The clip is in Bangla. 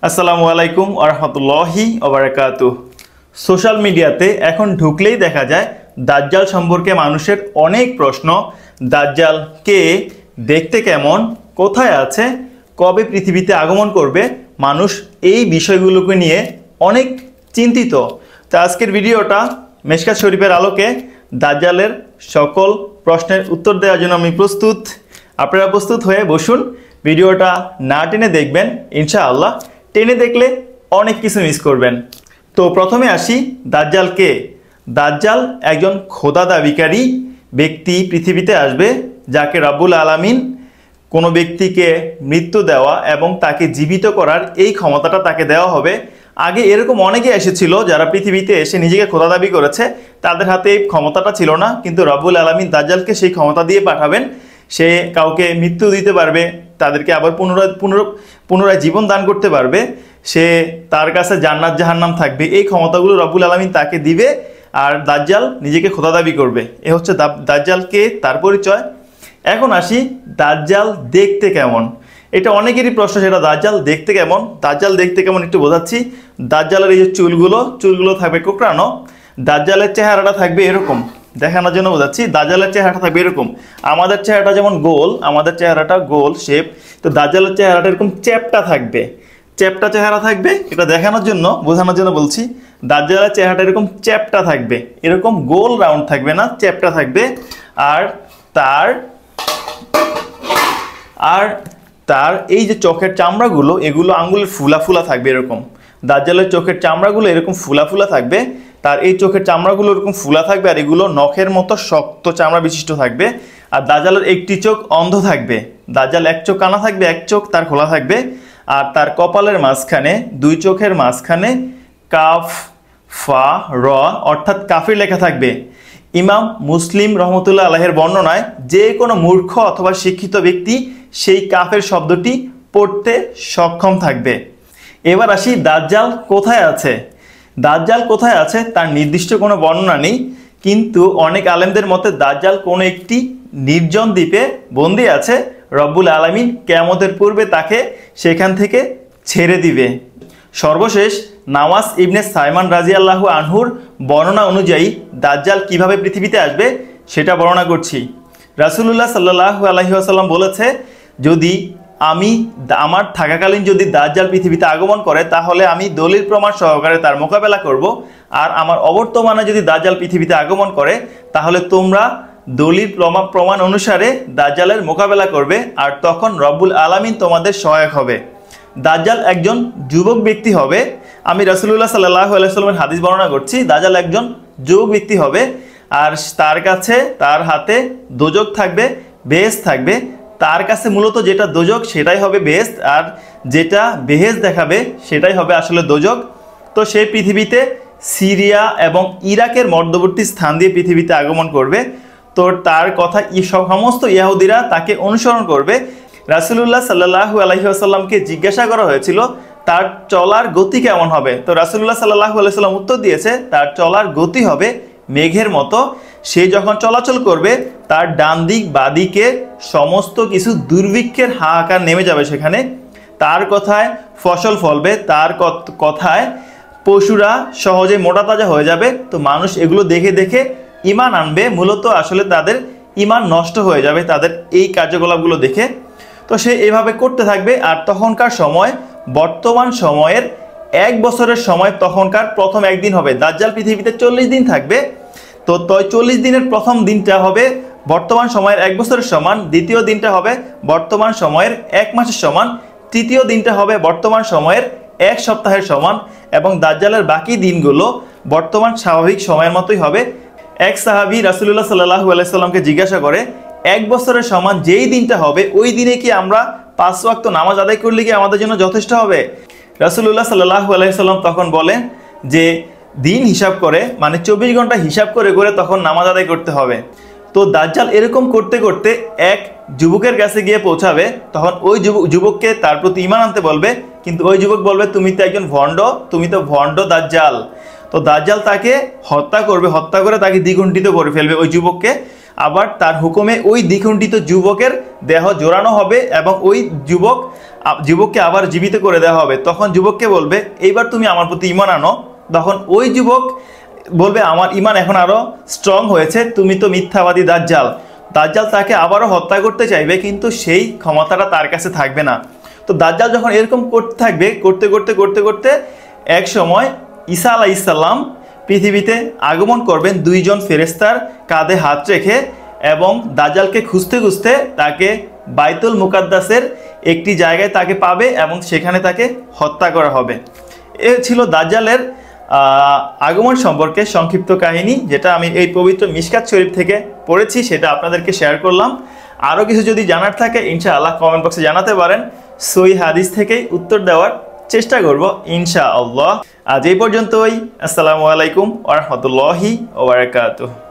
আসসালামু আলাইকুম ওয়া রাহমাতুল্লাহি ওয়া বারাকাতুহু। সোশ্যাল মিডিয়াতে এখন ঢুকলেই দেখা যায় দাজ্জাল সম্পর্কে মানুষের অনেক প্রশ্ন। দাজ্জাল কে, দেখতে কেমন, কোথায় আছে, কবে পৃথিবীতে আগমন করবে, মানুষ এই বিষয়গুলোকে নিয়ে অনেক চিন্তিত। তো আজকের ভিডিওটা মেশকাত শরীফের আলোকে দাজ্জালের সকল প্রশ্নের উত্তর দেওয়ার জন্য আমি প্রস্তুত। আপনারা প্রস্তুত হয়ে বসুন, ভিডিওটা না টেনে দেখবেন, ইনশাআল্লাহ টেনে দেখলে অনেক কিছু মিস করবেন। তো প্রথমে আসি, দাজ্জাল কে? দাজ্জাল একজন খোদা দাবিকারী ব্যক্তি পৃথিবীতে আসবে, যাকে রাব্বুল আলামিন কোনো ব্যক্তিকে মৃত্যু দেওয়া এবং তাকে জীবিত করার এই ক্ষমতাটা তাকে দেওয়া হবে। আগে এরকম অনেকে এসেছিল যারা পৃথিবীতে এসে নিজেকে খোদা দাবি করেছে, তাদের হাতে এই ক্ষমতাটা ছিল না, কিন্তু রাব্বুল আলামিন দাজ্জালকে সেই ক্ষমতা দিয়ে পাঠাবেন। সে কাউকে মৃত্যু দিতে পারবে, তাদেরকে আবার পুনরায় জীবন দান করতে পারবে, সে তার কাছে জান্নাত জাহান্নাম থাকবে, এই ক্ষমতাগুলো রাব্বুল আলামিন তাকে দিবে। আর দাজ্জাল নিজেকে খোদা দাবি করবে। এ হচ্ছে দাজ্জালকে, তার পরিচয়। এখন আসি, দাজ্জাল দেখতে কেমন? এটা অনেকেরই প্রশ্ন, সেটা দাজ্জাল দেখতে কেমন। দাজ্জাল দেখতে কেমন একটু বোঝাচ্ছি। দাজ্জালের এই যে চুলগুলো থাকবে কোঁকড়ানো। দাজ্জালের চেহারাটা থাকবে এরকম, দেখানোর জন্য বোঝাচ্ছি। দাজ্জালের চেহারাটা থাকবে এরকম। আমাদের চেহারাটা যেমন গোল, আমাদের চেহারাটা গোল শেপ, তো দাজ্জালের চেহারাটা এরকম চ্যাপ্টা থাকবে, চ্যাপ্টা চেহারা থাকবে। এটা দেখানোর জন্য, বোঝানোর জন্য বলছি। দাজ্জালের চেহারাটা এরকম চ্যাপ্টা থাকবে, এরকম গোল রাউন্ড থাকবে না, চ্যাপ্টা থাকবে। আর তার এই যে চোখের চামড়াগুলো, এগুলো আঙ্গুলের ফুলা ফুলা থাকবে এরকম। দাজ্জালের চোখের চামড়াগুলো এরকম ফুলা ফুলা থাকবে। তার এই চোখের চামড়াগুলো এরকম ফুলা থাকবে, আর এগুলো নখের মতো শক্ত চামড়া বিশিষ্ট থাকবে। আর দাজ্জালের একটি চোখ অন্ধ থাকবে। দাজ্জাল এক চোখ কানা থাকবে, এক চোখ তার খোলা থাকবে। আর তার কপালের মাঝখানে, দুই চোখের মাঝখানে কাফ ফা র অর্থাৎ কাফির লেখা থাকবে। ইমাম মুসলিম রহমতুল্লাহ আলাইহির বর্ণনায় যে কোনো মূর্খ অথবা শিক্ষিত ব্যক্তি সেই কাফের শব্দটি পড়তে সক্ষম থাকবে। এবার আসি, দাজ্জাল কোথায় আছে? দাজ্জাল কোথায় আছে তার নির্দিষ্ট কোনো বর্ণনা নেই, কিন্তু অনেক আলেমদের মতে দাজ্জাল কোনো একটি নির্জন দ্বীপে বন্দী আছে। রব্বুল আলামিন কিয়ামতের পূর্বে তাকে সেখান থেকে ছেড়ে দিবে। সর্বশেষ নাওয়াস ইবনে সাইমান রাদিয়াল্লাহু আনহুর বর্ণনা অনুযায়ী দাজ্জাল কিভাবে পৃথিবীতে আসবে সেটা বর্ণনা করছি। রাসূলুল্লাহ সাল্লাল্লাহু আলাইহি ওয়াসাল্লাম বলেছে, যদি আমার থাকাকালীন যদি দাজ্জাল পৃথিবীতে আগমন করে, তাহলে আমি দলিল প্রমাণ সহকারে তার মোকাবেলা করব। আর আমার অবর্তমানে যদি দাজ্জাল পৃথিবীতে আগমন করে, তাহলে তোমরা দলিল প্রমাণ অনুসারে দাজ্জালের মোকাবেলা করবে, আর তখন রব্বুল আলামিন তোমাদের সহায়ক হবে। দাজ্জাল একজন যুবক ব্যক্তি হবে। আমি রাসূলুল্লাহ সাল্লাল্লাহু আলাইহি ওয়াসাল্লামের হাদিস বর্ণনা করছি। দাজ্জাল একজন যুবক ব্যক্তি হবে, আর তার হাতে দোজক থাকবে, বেহেশত থাকবে। তার কাছে মূলত যেটা দোজক সেটাই হবে বেহেশত, আর যেটা বেহেশত দেখাবে সেটাই হবে আসলে দোজক। তো সে পৃথিবীতে সিরিয়া এবং ইরাকের মধ্যবর্তী স্থান দিয়ে পৃথিবীতে আগমন করবে। তো তার কথা সমস্ত ইহুদিরা তাকে অনুসরণ করবে। রাসূলুল্লাহ সাল্লাল্লাহু আলাইহি ওয়াসাল্লামকে জিজ্ঞাসা করা হয়েছিল তার চলার গতি কেমন হবে। তো রাসূলুল্লাহ সাল্লাল্লাহু আলাইহি ওয়াসাল্লাম উত্তর দিয়েছে, তার চলার গতি হবে মেঘের মতো। সে যখন চলাচল করবে, তার ডান দিক বাদিকে সমস্ত কিছু দুর্ভিক্ষের হাহাকার নেমে যাবে সেখানে। তার কথায় ফসল ফলবে, তার কথায় পশুরা সহজে মোটা তাজা হয়ে যাবে। তো মানুষ এগুলো দেখে দেখে ঈমান আনবে, মূলত আসলে তাদের ঈমান নষ্ট হয়ে যাবে তাদের এই কার্যকলাপগুলো দেখে। তো সে এভাবে করতে থাকবে। আর তখনকার সময় বর্তমান সময়ের 1 বছরের সময় তখনকার প্রথম একদিন হবে। দাজ্জাল পৃথিবীতে 40 দিন থাকবে। তো 40 দিনের প্রথম দিনটা হবে বর্তমান সময়ের 1 বছরের সমান, দ্বিতীয় দিনটা হবে বর্তমান সময়ের 1 মাসের সমান, তৃতীয় দিনটা হবে বর্তমান সময়ের 1 সপ্তাহের সমান, এবং দাজ্জালের বাকি দিনগুলো বর্তমান স্বাভাবিক সময়ের মতোই হবে। এক সাহাবী রাসূলুল্লাহ সাল্লাল্লাহু আলাইহি ওয়াসাল্লামকে জিজ্ঞাসা করে, 1 বছরের সমান যেই দিনটা হবে ওই দিনে কি আমরা 5 ওয়াক্ত নামাজ আদায় করলে কি আমাদের জন্য যথেষ্ট হবে? রাসূলুল্লাহ সাল্লাল্লাহু আলাইহি ওয়াসাল্লাম তখন বলেন যে দিন হিসাব করে, মানে 24 ঘন্টা হিসাব করে করে তখন নামাজ আদায় করতে হবে। তো দাজ্জাল এরকম করতে করতে এক যুবকের কাছে গিয়ে পৌঁছাবে। তখন ওই যুবককে তার প্রতি ঈমান আনতে বলবে, কিন্তু ওই যুবক বলবে, তুমি তো একজন ভণ্ড, তুমি তো ভণ্ড দাজ্জাল। তো দাজ্জাল তাকে হত্যা করবে, হত্যা করে তাকে দ্বিগুণ্ডিত করে ফেলবে ওই যুবককে। আবার তার হুকুমে ওই দ্বিগুণ্ডিত যুবকের দেহ জোড়ানো হবে এবং ওই যুবককে আবার জীবিত করে দেওয়া হবে। তখন যুবককে বলবে এইবার তুমি আমার প্রতি ঈমান আনো। তখন ওই যুবক বলবে আমার ঈমান এখন আরও স্ট্রং হয়েছে, তুমি তো মিথ্যাবাদী দাজ্জাল। দাজ্জাল তাকে আবারও হত্যা করতে চাইবে, কিন্তু সেই ক্ষমতাটা তার কাছে থাকবে না। তো দাজ্জাল যখন এরকম করতে থাকবে, করতে করতে করতে করতে এক সময় ঈসা আলাইহিসসালাম পৃথিবীতে আগমন করবেন দুইজন ফেরেশতার কাঁধে হাত রেখে, এবং দাজ্জালকে খুঁজতে খুঁজতে তাকে বাইতুল মুকাদ্দাসের একটি জায়গায় তাকে পাবে এবং সেখানে তাকে হত্যা করা হবে। এ ছিল দাজ্জালের আগমন সম্পর্কে সংক্ষিপ্ত কাহিনী, যেটা আমি এই পবিত্র মিশকাত শরীফ থেকে পড়েছি, সেটা আপনাদেরকে শেয়ার করলাম। আরও কিছু যদি জানার থাকে ইনশাআল্লাহ কমেন্ট বক্সে জানাতে পারেন, সহিহ হাদিস থেকেই উত্তর দেওয়ার চেষ্টা করব ইনশাআল্লাহ। আজ এই পর্যন্তই। আসসালামু আলাইকুম ওয়া রাহমাতুল্লাহি ওয়া বারাকাতুহু।